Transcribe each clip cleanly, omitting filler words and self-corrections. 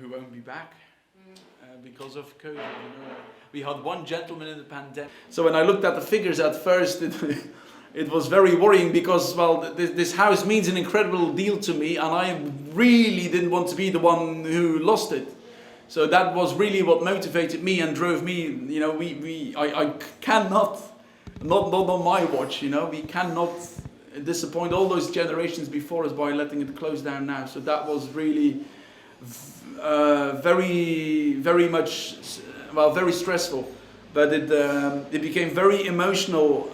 who won't be back because of COVID. You know, we had one gentleman in the pandemic. So when I looked at the figures at first, it was very worrying because, well, this house means an incredible deal to me, and I really didn't want to be the one who lost it. So that was really what motivated me and drove me. You know, I cannot, not on my watch. You know, we cannot disappoint all those generations before us by letting it close down now. So that was really very much, well, very stressful. But it became very emotional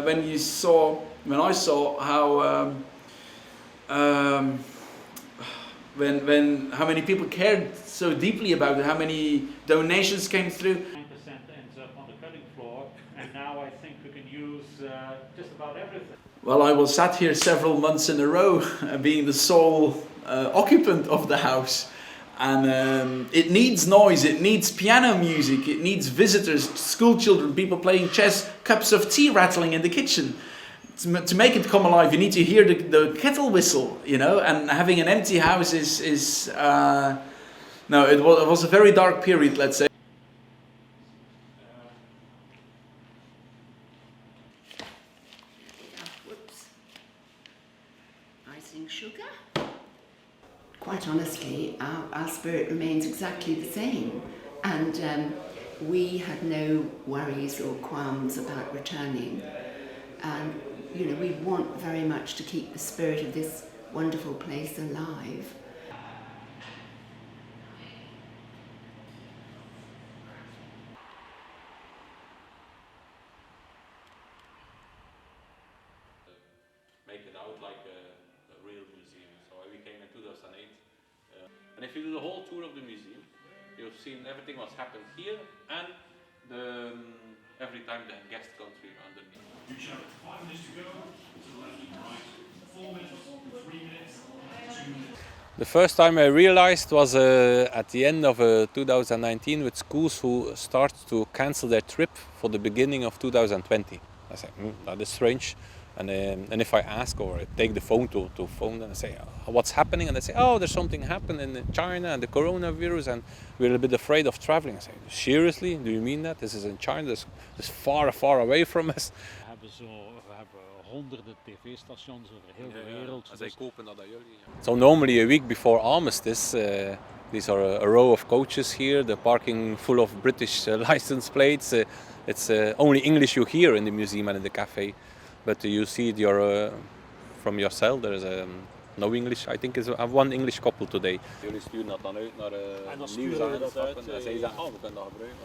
when I saw how how many people cared so deeply about it, how many donations came through. 9% ends up on the cutting floor, and now I think we can use just about everything. Well, I was sat here several months in a row, being the sole occupant of the house. And it needs noise, it needs piano music, it needs visitors, school children, people playing chess, cups of tea rattling in the kitchen. To make it come alive, you need to hear the kettle whistle, you know, and having an empty house no, it was a very dark period, let's say. Whoops. Icing sugar. Quite honestly, our spirit remains exactly the same, and we had no worries or qualms about returning. And you know, we want very much to keep the spirit of this wonderful place alive. Make it out like a real museum. So we came in 2008. And if you do the whole tour of the museum, you've seen everything what's happened here and every time the guest country underneath. You show 5 minutes to go, to the left and right, 4 minutes, 3 minutes, 2 minutes. The first time I realized was at the end of 2019 with schools who started to cancel their trip for the beginning of 2020. I said, that is strange. And if I ask or take the phone to phone and I say, what's happening? And they say, oh, there's something happened in China and the coronavirus and we're a bit afraid of traveling. I say, seriously? Do you mean that? This is in China, this is far, far away from us. We hebben honderden tv-stations over heel de wereld. Zij kopen dat aan jullie. So normally a week before Armistice, these are a row of coaches here, the parking full of British license plates. It's only English you hear in the museum and in the cafe. But you see it from yourself, there is no English. I think I have one English couple today. Jullie sturen dat dan uit naar nieuwsagenschap en dan zeggen ze, we kunnen dat gebruiken.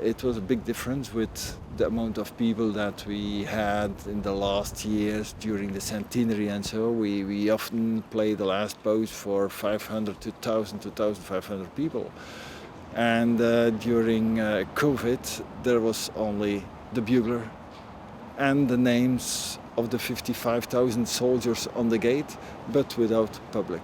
It was a big difference with the amount of people that we had in the last years during the centenary and so. We often play the last boat for 500 to 1,000 to 1,500 people. And during COVID there was only the bugler and the names of the 55,000 soldiers on the gate, but without public.